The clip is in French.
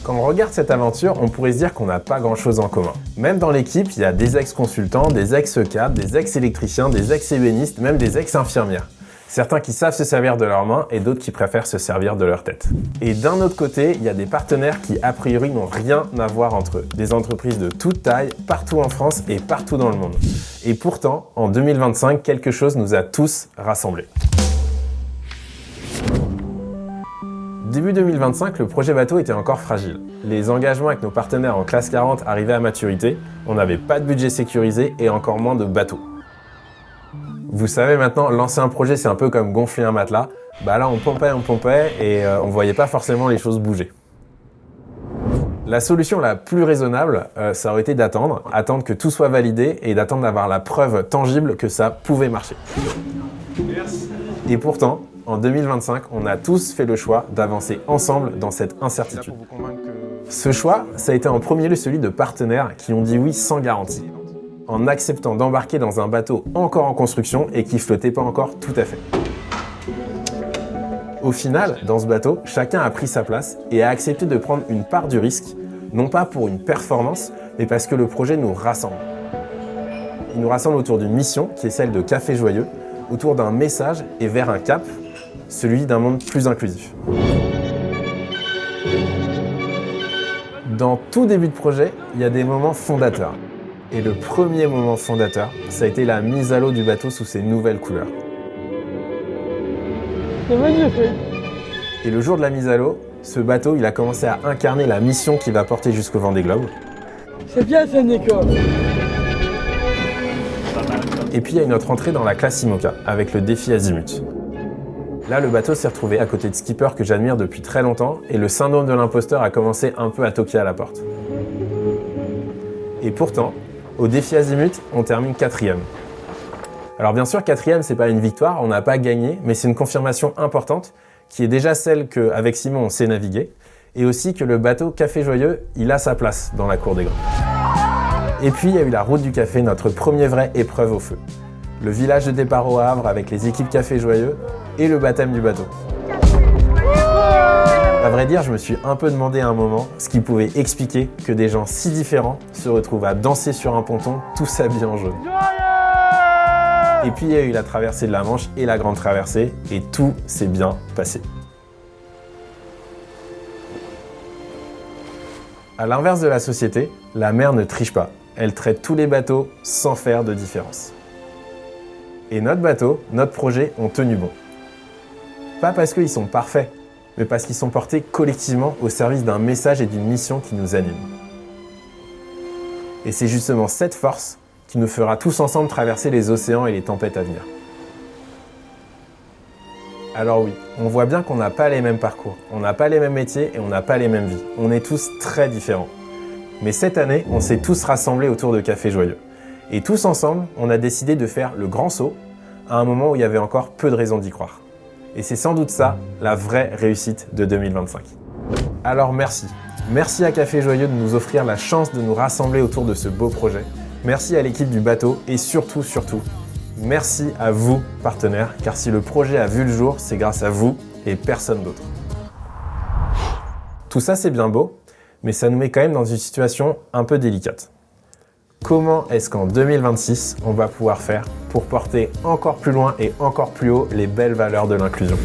Quand on regarde cette aventure, on pourrait se dire qu'on n'a pas grand-chose en commun. Même dans l'équipe, il y a des ex-consultants, des ex-cadres, des ex-électriciens, des ex-ébénistes, même des ex-infirmières. Certains qui savent se servir de leurs mains et d'autres qui préfèrent se servir de leur tête. Et d'un autre côté, il y a des partenaires qui a priori n'ont rien à voir entre eux. Des entreprises de toute taille, partout en France et partout dans le monde. Et pourtant, en 2025, quelque chose nous a tous rassemblés. Début 2025, le projet bateau était encore fragile. Les engagements avec nos partenaires en classe 40 arrivaient à maturité, on n'avait pas de budget sécurisé et encore moins de bateaux. Vous savez maintenant, lancer un projet c'est un peu comme gonfler un matelas. Bah là on pompait et on voyait pas forcément les choses bouger. La solution la plus raisonnable, ça aurait été d'attendre que tout soit validé et d'attendre d'avoir la preuve tangible que ça pouvait marcher. Merci. Et pourtant, en 2025, on a tous fait le choix d'avancer ensemble dans cette incertitude. Ce choix, ça a été en premier lieu celui de partenaires qui ont dit oui sans garantie, en acceptant d'embarquer dans un bateau encore en construction et qui flottait pas encore tout à fait. Au final, dans ce bateau, chacun a pris sa place et a accepté de prendre une part du risque, non pas pour une performance, mais parce que le projet nous rassemble. Il nous rassemble autour d'une mission qui est celle de Café Joyeux, autour d'un message et vers un cap, celui d'un monde plus inclusif. Dans tout début de projet, il y a des moments fondateurs. Et le premier moment fondateur, ça a été la mise à l'eau du bateau sous ses nouvelles couleurs. C'est magnifique. Et le jour de la mise à l'eau, ce bateau, il a commencé à incarner la mission qui va porter jusqu'au Vendée Globe. C'est bien ça, Nico. Et puis il y a une autre entrée dans la classe IMOCA, avec le défi Azimut. Là, le bateau s'est retrouvé à côté de skippers que j'admire depuis très longtemps, et le syndrome de l'imposteur a commencé un peu à toquer à la porte. Et pourtant, au défi Azimut, on termine 4e. Alors bien sûr, 4e, c'est pas une victoire, on n'a pas gagné, mais c'est une confirmation importante, qui est déjà celle qu'avec Simon, on sait naviguer, et aussi que le bateau Café Joyeux, il a sa place dans la cour des grands. Et puis, il y a eu la route du café, notre premier vraie épreuve au feu. Le village de départ au Havre avec les équipes Café Joyeux et le baptême du bateau. À vrai dire, je me suis un peu demandé à un moment ce qui pouvait expliquer que des gens si différents se retrouvent à danser sur un ponton, tous habillés en jaune. Et puis, il y a eu la traversée de la Manche et la grande traversée, et tout s'est bien passé. À l'inverse de la société, la mer ne triche pas. Elle traite tous les bateaux sans faire de différence. Et notre bateau, notre projet ont tenu bon. Pas parce qu'ils sont parfaits, mais parce qu'ils sont portés collectivement au service d'un message et d'une mission qui nous anime. Et c'est justement cette force qui nous fera tous ensemble traverser les océans et les tempêtes à venir. Alors oui, on voit bien qu'on n'a pas les mêmes parcours, on n'a pas les mêmes métiers et on n'a pas les mêmes vies. On est tous très différents. Mais cette année, on s'est tous rassemblés autour de Café Joyeux. Et tous ensemble, on a décidé de faire le grand saut à un moment où il y avait encore peu de raisons d'y croire. Et c'est sans doute ça, la vraie réussite de 2025. Alors merci. Merci à Café Joyeux de nous offrir la chance de nous rassembler autour de ce beau projet. Merci à l'équipe du bateau et surtout, merci à vous, partenaires, car si le projet a vu le jour, c'est grâce à vous et personne d'autre. Tout ça, c'est bien beau, mais ça nous met quand même dans une situation un peu délicate. Comment est-ce qu'en 2026, on va pouvoir faire pour porter encore plus loin et encore plus haut les belles valeurs de l'inclusion ?